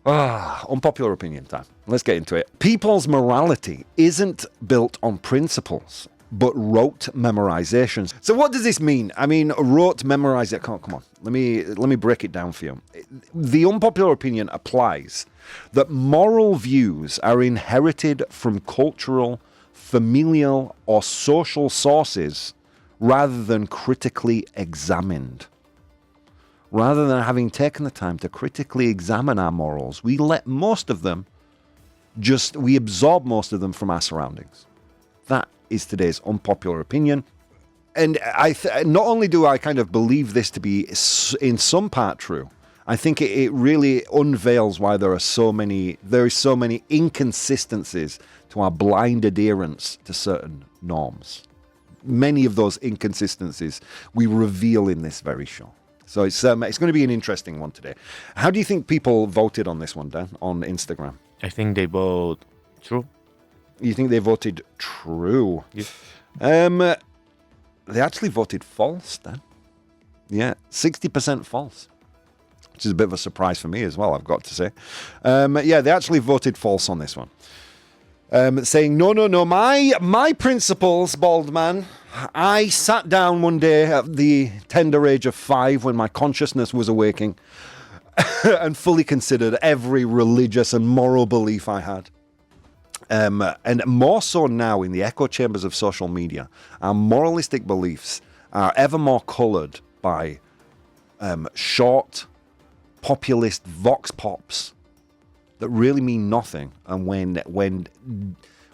Unpopular opinion time. Let's get into it. People's morality isn't built on principles, but rote memorizations. So what does this mean? I mean, rote memorization. Come on. Let me break it down for you. The unpopular opinion applies that moral views are inherited from cultural, familial, or social sources rather than critically examined. Rather than having taken the time to critically examine our morals, we let most of them we absorb most of them from our surroundings. That is today's unpopular opinion. And not only do I kind of believe this to be in some part true, I think it really unveils why there is so many inconsistencies to our blind adherence to certain norms. Many of those inconsistencies we reveal in this very show. So it's going to be an interesting one today. How do you think people voted on this one, Dan, on Instagram? I think they vote true. You think they voted true? Yes. They actually voted false, Dan. Yeah, 60% false, which is a bit of a surprise for me as well, I've got to say. Yeah, they actually voted false on this one. Saying, no, my principles, bald man. I sat down one day at the tender age of 5 when my consciousness was awaking and fully considered every religious and moral belief I had. And more so now in the echo chambers of social media, our moralistic beliefs are ever more coloured by short, populist vox pops that really mean nothing, and when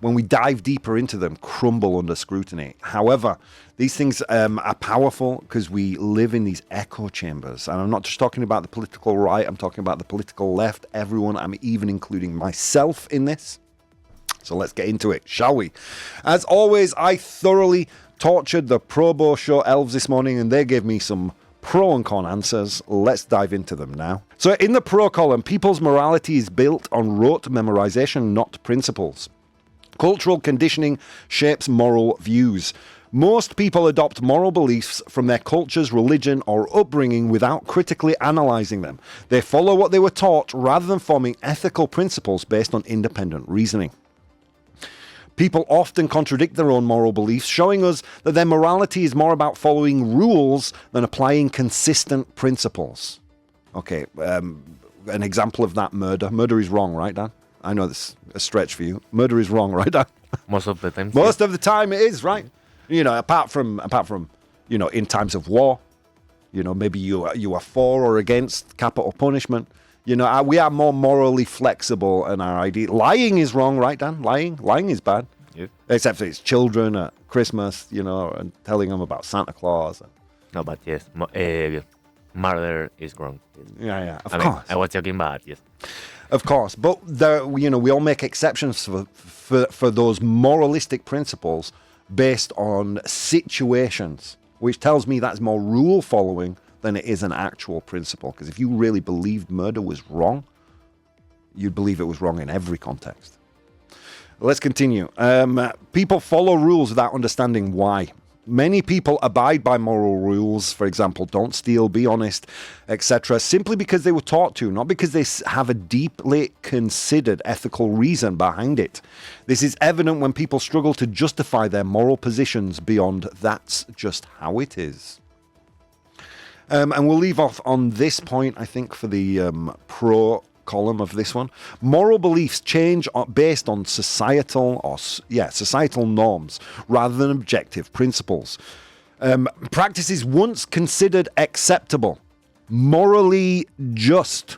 we dive deeper into them, crumble under scrutiny. However, these things are powerful because we live in these echo chambers. And I'm not just talking about the political right, I'm talking about the political left, everyone. I'm even including myself in this. So let's get into it, shall we? As always, I thoroughly tortured the ProBoh Show elves this morning, and they gave me some pro and con answers. Let's dive into them now. So in the pro column, people's morality is built on rote memorization, not principles. Cultural conditioning shapes moral views. Most people adopt moral beliefs from their culture's religion or upbringing without critically analysing them. They follow what they were taught rather than forming ethical principles based on independent reasoning. People often contradict their own moral beliefs, showing us that their morality is more about following rules than applying consistent principles. Okay, an example of that, murder. Murder is wrong, right, Dan? I know this is a stretch for you. Murder is wrong, right, Dan? Most of the time. Most of the time it is, right? You know, apart from you know, in times of war, you know, maybe you are for or against capital punishment. You know, we are more morally flexible in our idea. Lying is wrong, right, Dan? Lying is bad. Yeah. Except for it's children at Christmas, you know, and telling them about Santa Claus. No, but yes, murder is wrong. Yeah, of course. course. I was joking, but yes. Of course, but there, you know, we all make exceptions for those moralistic principles based on situations, which tells me that's more rule following than it is an actual principle. Because if you really believed murder was wrong, you'd believe it was wrong in every context. Let's continue. People follow rules without understanding why. Many people abide by moral rules, for example, don't steal, be honest, etc., simply because they were taught to, not because they have a deeply considered ethical reason behind it. This is evident when people struggle to justify their moral positions beyond "that's just how it is." And we'll leave off on this point, I think, for the pro column of this one. Moral beliefs change based on societal norms rather than objective principles. Practices once considered acceptable, morally just.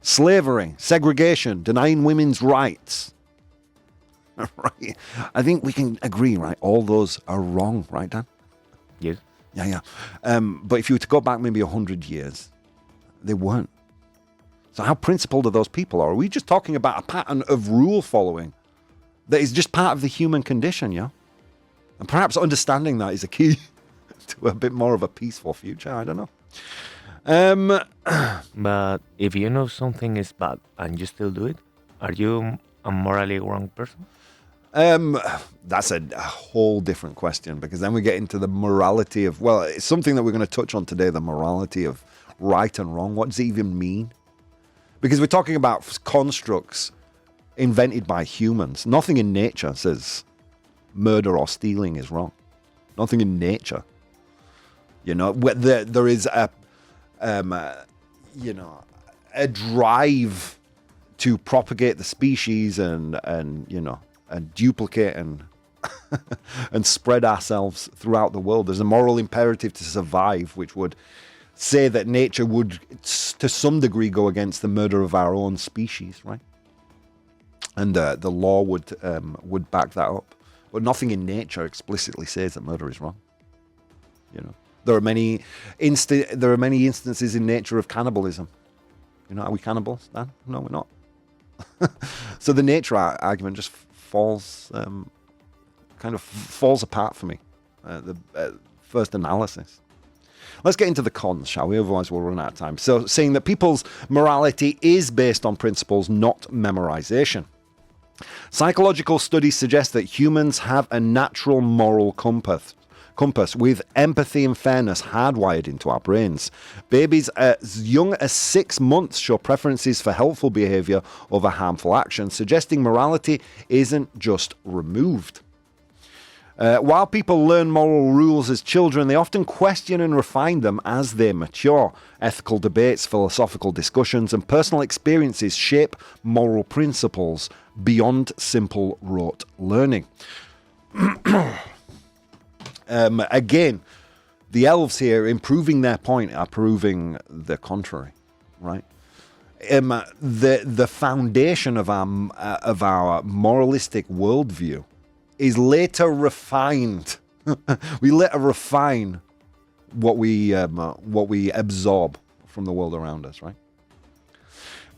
Slavery, segregation, denying women's rights. Right? I think we can agree, right? All those are wrong, right, Dan? Yes. Yeah. But if you were to go back maybe 100 years, they weren't. So how principled are those people? Or are we just talking about a pattern of rule following that is just part of the human condition, yeah? And perhaps understanding that is a key to a bit more of a peaceful future. I don't know. But if you know something is bad and you still do it, are you a morally wrong person? That's a whole different question, because then we get into the morality of, well, it's something that we're going to touch on today, the morality of right and wrong. What does it even mean? Because we're talking about constructs invented by humans. Nothing in nature says murder or stealing is wrong. Nothing in nature. You know, there is a drive to propagate the species and duplicate and and spread ourselves throughout the world. There's a moral imperative to survive, which would say that nature would, to some degree, go against the murder of our own species, right? And the law would back that up. But nothing in nature explicitly says that murder is wrong. You know, there are many instances in nature of cannibalism. You know, are we cannibals, Dan? No, we're not. So the nature argument just falls apart for me. The first analysis. Let's get into the cons, shall we? Otherwise we'll run out of time. So saying that people's morality is based on principles, not memorization. Psychological studies suggest that humans have a natural moral compass with empathy and fairness hardwired into our brains. Babies as young as 6 months show preferences for helpful behavior over harmful actions, suggesting morality isn't just removed. While people learn moral rules as children, they often question and refine them as they mature. Ethical debates, philosophical discussions, and personal experiences shape moral principles beyond simple rote learning. Again, the elves here, improving their point, are proving the contrary, right? The foundation of our moralistic worldview is later refined. We later refine what we absorb from the world around us, right?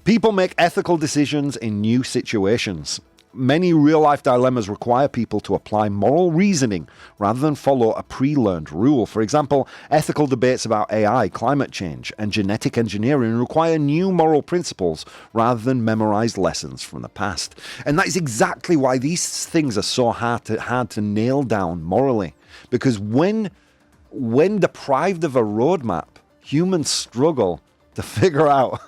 People make ethical decisions in new situations. Many real-life dilemmas require people to apply moral reasoning rather than follow a pre-learned rule. For example, ethical debates about AI, climate change, and genetic engineering require new moral principles rather than memorized lessons from the past. And that is exactly why these things are so hard to nail down morally. Because when deprived of a roadmap, humans struggle to figure out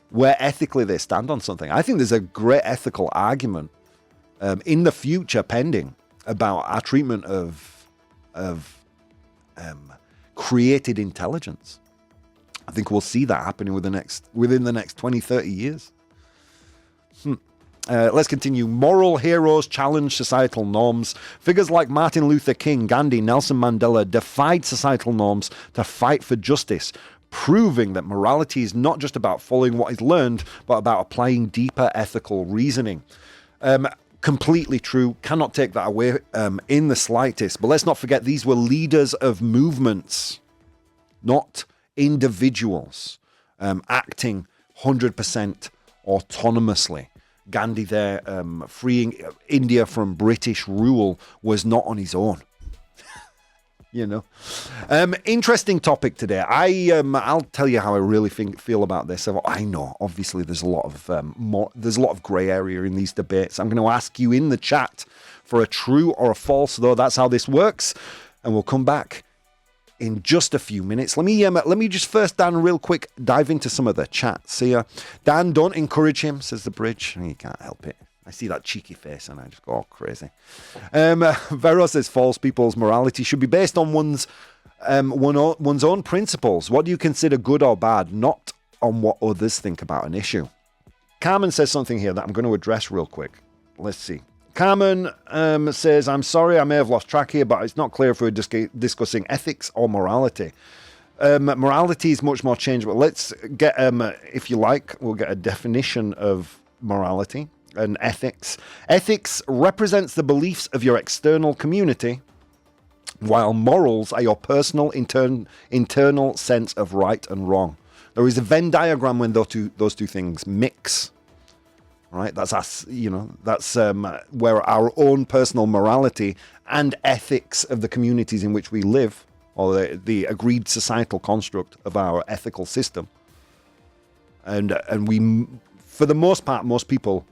where ethically they stand on something. I think there's a great ethical argument in the future pending about our treatment of created intelligence. I think we'll see that happening within the next 20, 30 years. Let's continue. Moral heroes challenge societal norms. Figures like Martin Luther King, Gandhi, Nelson Mandela defied societal norms to fight for justice, proving that morality is not just about following what is learned, but about applying deeper ethical reasoning. Completely true. Cannot take that away in the slightest. But let's not forget, these were leaders of movements, not individuals, acting 100% autonomously. Gandhi there, freeing India from British rule, was not on his own. You know, interesting topic today. I'll tell you how I really feel about this. I know, obviously, there's a lot of grey area in these debates. I'm going to ask you in the chat for a true or a false, though. That's how this works, and we'll come back in just a few minutes. Let me just first, Dan, real quick, dive into some of the chats here. Dan, don't encourage him, says the bridge. You can't help it. I see that cheeky face and I just go all crazy. Vero says false. People's morality should be based on one's own principles. What do you consider good or bad, not on what others think about an issue. Carmen says something here that I'm going to address real quick. Let's see. Carmen says, I'm sorry, I may have lost track here, but it's not clear if we're discussing ethics or morality. Morality is much more changeable. Let's get, if you like, we'll get a definition of morality and ethics. Ethics represents the beliefs of your external community, while morals are your personal internal sense of right and wrong. There is a Venn diagram when those two things mix. Right? That's us, that's where our own personal morality and ethics of the communities in which we live, or the agreed societal construct of our ethical system. And we, for the most part, most people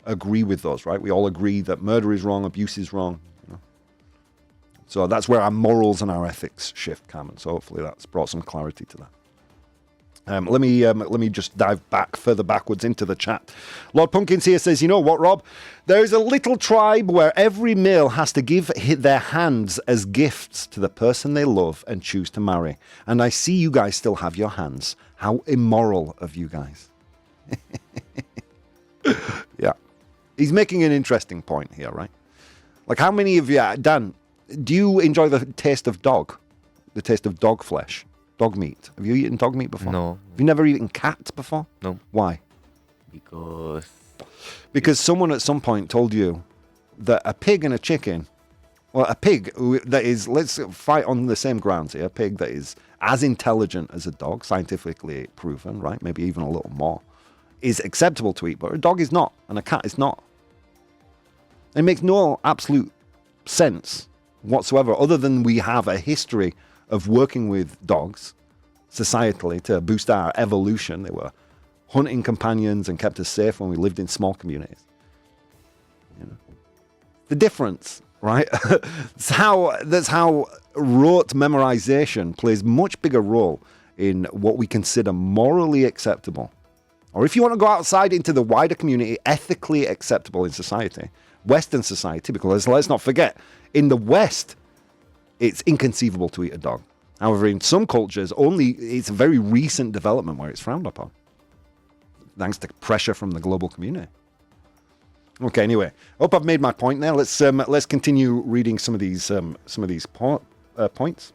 agree with those, right? We all agree that murder is wrong, abuse is wrong. So that's where our morals and our ethics shift, Carmen. So hopefully that's brought some clarity to that. Let me just dive further backwards into the chat. Lord Pumpkins here says, you know what, Rob? There is a little tribe where every male has to give their hands as gifts to the person they love and choose to marry. And I see you guys still have your hands. How immoral of you guys. Yeah. He's making an interesting point here, right? Like, how many of you, Dan, do you enjoy the taste of dog? The taste of dog flesh? Dog meat. Have you eaten dog meat before? No. Have you never eaten cat before? No. Why? Because someone at some point told you that a pig and a chicken, well, a pig that is, let's fight on the same grounds here, a pig that is as intelligent as a dog, scientifically proven, right? Maybe even a little more, is acceptable to eat, but a dog is not, and a cat is not. It makes no absolute sense whatsoever, other than we have a history of working with dogs societally to boost our evolution. They were hunting companions and kept us safe when we lived in small communities. You know? The difference, right? that's how rote memorization plays much bigger role in what we consider morally acceptable. Or if you want to go outside into the wider community, ethically acceptable in society, Western society, because let's not forget, in the West, it's inconceivable to eat a dog. However, in some cultures, it's a very recent development where it's frowned upon, thanks to pressure from the global community. Okay, anyway, hope I've made my point there. Let's continue reading some of these points.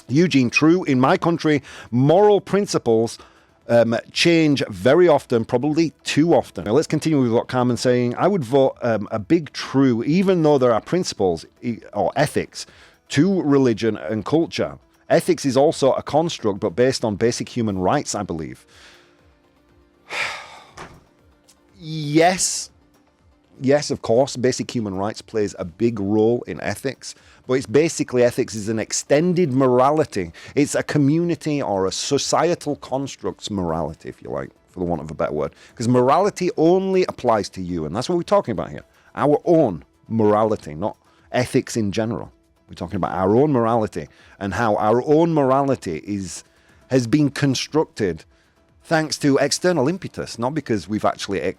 Eugene, true. In my country, moral principles change very often, probably too often. Now, let's continue with what Carmen's saying. I would vote a big true, even though there are principles or ethics to religion and culture. Ethics is also a construct, but based on basic human rights, I believe. Yes, of course, basic human rights plays a big role in ethics, but it's basically ethics is an extended morality. It's a community or a societal construct's morality, if you like, for the want of a better word. Because morality only applies to you, and that's what we're talking about here. Our own morality, not ethics in general. We're talking about our own morality and how our own morality has been constructed thanks to external impetus, not because we've actually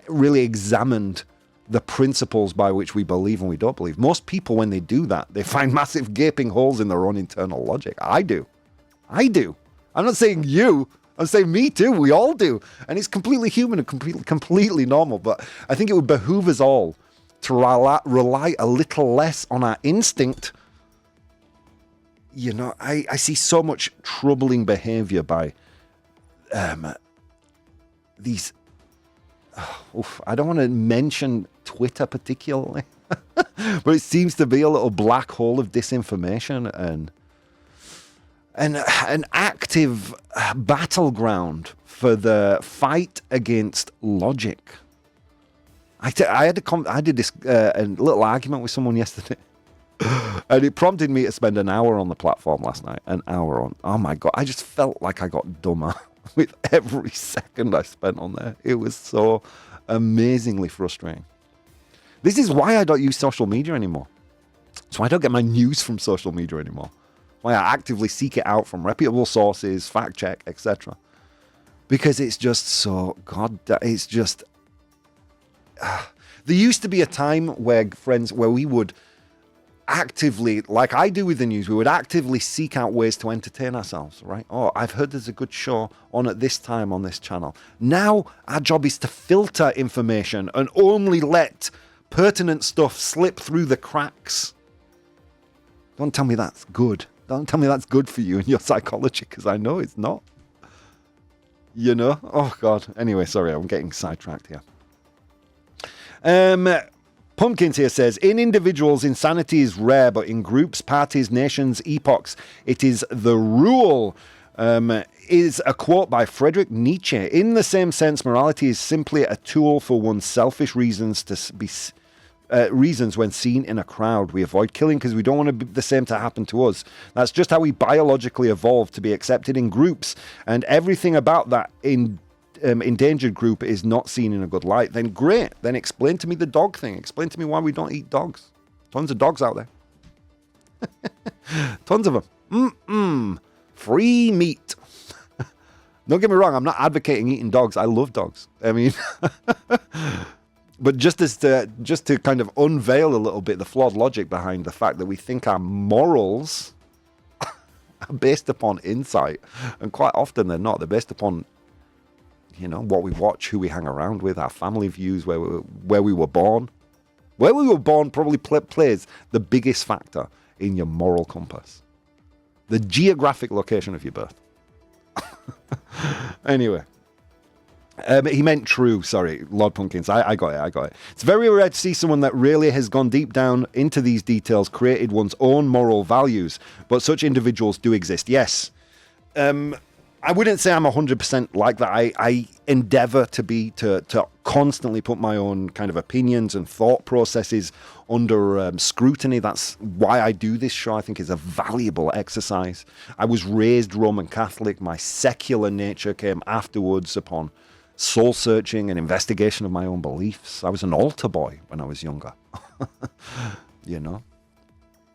really examined the principles by which we believe and we don't believe. Most people, when they do that, they find massive gaping holes in their own internal logic. I do. I'm not saying you. I'm saying me too. We all do. And it's completely human and completely normal. But I think it would behoove us all to rely a little less on our instinct. You know, I see so much troubling behavior by these... I don't want to mention Twitter particularly, but it seems to be a little black hole of disinformation and an active battleground for the fight against logic. I did this a little argument with someone yesterday, and it prompted me to spend an hour on the platform last night. An hour on. Oh my God, I just felt like I got dumber with every second I spent on there. It was so amazingly frustrating. This is why I don't use social media anymore. So I don't get my news from social media anymore. Why I actively seek it out from reputable sources, fact check, etc. Because it's just so, it's just... There used to be a time where we would actively, like I do with the news, we would actively seek out ways to entertain ourselves, right? Oh, I've heard there's a good show on at this time on this channel. Now our job is to filter information and only let pertinent stuff slip through the cracks. Don't tell me that's good. Don't tell me that's good for you and your psychology, because I know it's not. You know? Oh, God. Anyway, sorry, I'm getting sidetracked here. Pumpkins here says, in individuals, insanity is rare, but in groups, parties, nations, epochs, it is the rule. Is a quote by Friedrich Nietzsche. In the same sense, morality is simply a tool for one's selfish reasons to be reasons when seen in a crowd. We avoid killing because we don't want the same to happen to us. That's just how we biologically evolved, to be accepted in groups, and everything about that endangered group is not seen in a good light. Then great. Then explain to me the dog thing. Explain to me why we don't eat dogs. Tons of dogs out there. Tons of them. Free meat. Don't get me wrong, I'm not advocating eating dogs. I love dogs. I mean, but just to kind of unveil a little bit the flawed logic behind the fact that we think our morals are based upon insight, and quite often they're not. They're based upon, what we watch, who we hang around with, our family views, where we were born. Where we were born probably plays the biggest factor in your moral compass. The geographic location of your birth. Anyway. He meant true, sorry, Lord Pumpkins. I got it. It's very rare to see someone that really has gone deep down into these details, created one's own moral values, but such individuals do exist. Yes. I wouldn't say I'm 100% like that. I endeavor to constantly put my own kind of opinions and thought processes under scrutiny. That's why I do this show. I think it's a valuable exercise. I was raised Roman Catholic. My secular nature came afterwards upon soul searching and investigation of my own beliefs. I was an altar boy when I was younger. I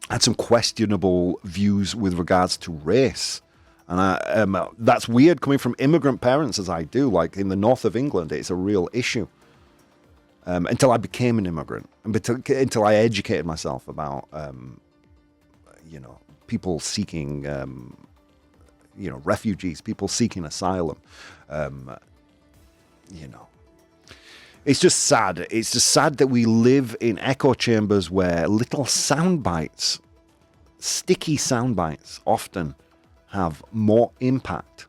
had some questionable views with regards to race. And that's weird coming from immigrant parents as I do. Like in the north of England, it's a real issue. Until I became an immigrant, and until I educated myself about, people seeking, refugees, people seeking asylum. It's just sad. It's just sad that we live in echo chambers where little sound bites, sticky sound bites, often have more impact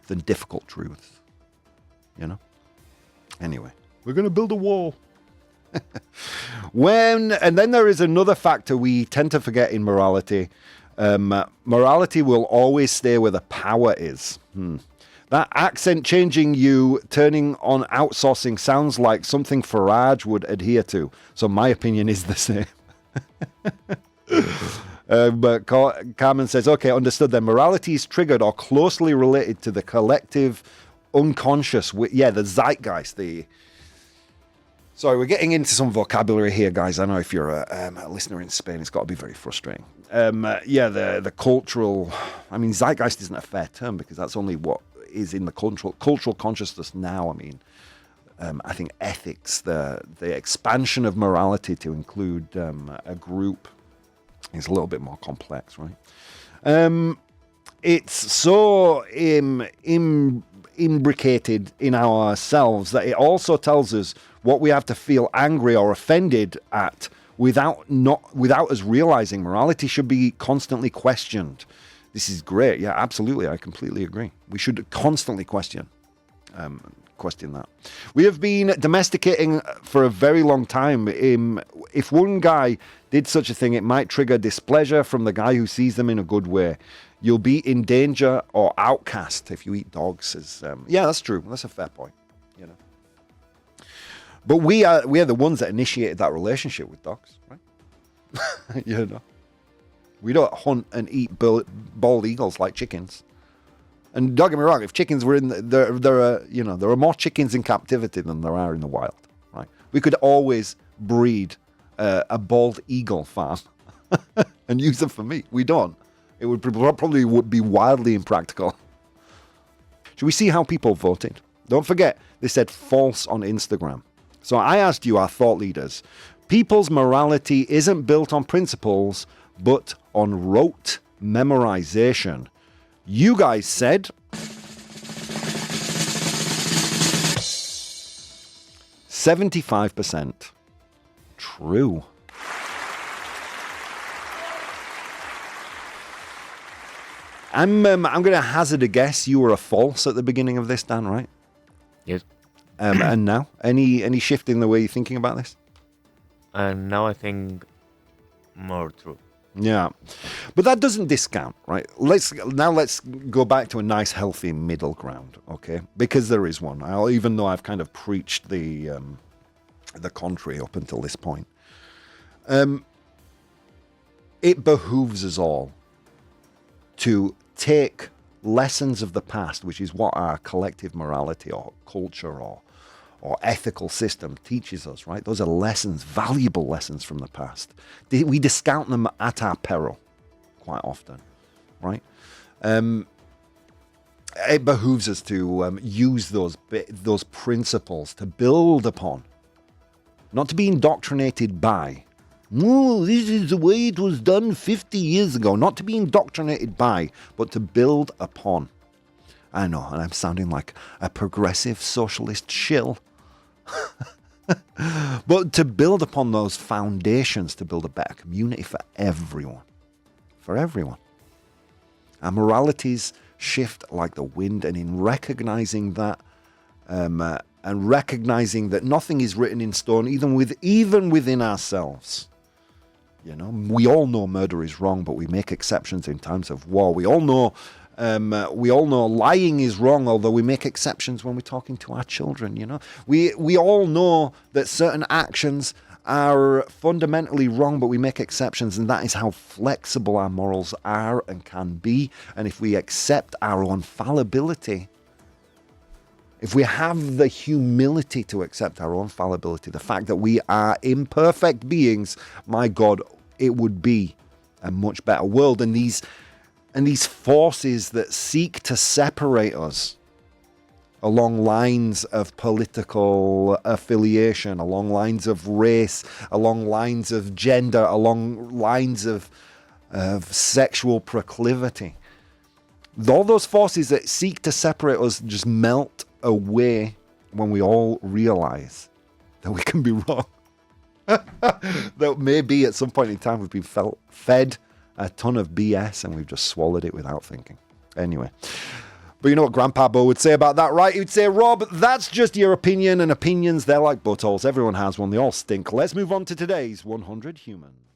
than difficult truths. Anyway, we're going to build a wall. And then there is another factor we tend to forget in morality. Morality will always stay where the power is. That accent changing you turning on outsourcing sounds like something Farage would adhere to. So my opinion is the same. But Carmen says, okay, understood then. Morality is triggered or closely related to the collective unconscious. The zeitgeist. Sorry, we're getting into some vocabulary here, guys. I know if you're a listener in Spain, it's got to be very frustrating. The cultural... I mean, zeitgeist isn't a fair term because that's only what is in the cultural consciousness now. I mean, I think ethics, the expansion of morality to include a group is a little bit more complex, right? It's so imbricated in ourselves that it also tells us what we have to feel angry or offended at without us realizing. Morality should be constantly questioned. This is great. Yeah, absolutely. I completely agree. We should constantly question that. We have been domesticating for a very long time. If one guy did such a thing, it might trigger displeasure from the guy who sees them in a good way. You'll be in danger or outcast if you eat dogs. That's true. That's a fair point. But we are the ones that initiated that relationship with dogs, right? We don't hunt and eat bald eagles like chickens. And don't get me wrong, if chickens were there are more chickens in captivity than there are in the wild, right? We could always breed a bald eagle farm and use them for meat. We don't. It would probably be wildly impractical. Should we see how people voted? Don't forget, they said false on Instagram. So I asked you, our thought leaders, people's morality isn't built on principles, but on rote memorization. You guys said 75% true. I'm going to hazard a guess you were a false at the beginning of this, Dan, right? Yes. And now, any shift in the way you're thinking about this? And now I think more true. Yeah, but that doesn't discount, right? Let's go back to a nice, healthy middle ground, okay? Because there is one. Even though I've kind of preached the contrary up until this point, it behooves us all to take lessons of the past, which is what our collective morality or culture or ethical system teaches us, right? Those are lessons, valuable lessons from the past. We discount them at our peril quite often, right? it behooves us to use those principles to build upon, not to be indoctrinated by. Oh, this is the way it was done 50 years ago. Not to be indoctrinated by, but to build upon. I know, and I'm sounding like a progressive socialist shill. But to build upon those foundations to build a better community for everyone. For everyone. Our moralities shift like the wind, and in recognizing that, and recognizing that nothing is written in stone, even within ourselves. You know, we all know murder is wrong, but we make exceptions in times of war. We all know lying is wrong, although we make exceptions when we're talking to our children. You know, we all know that certain actions are fundamentally wrong, but we make exceptions, and that is how flexible our morals are and can be. And if we accept our own fallibility, if we have the humility to accept our own fallibility, the fact that we are imperfect beings, my God, it would be a much better world. And these forces that seek to separate us along lines of political affiliation, along lines of race, along lines of gender, along lines of sexual proclivity, all those forces that seek to separate us just melt away when we all realize that we can be wrong. That maybe at some point in time we've been fed a ton of BS and we've just swallowed it without thinking. Anyway. But you know what Grandpa Bo would say about that, right? He would say, Rob, that's just your opinion, and opinions, they're like buttholes. Everyone has one. They all stink. Let's move on to today's 100 Humans.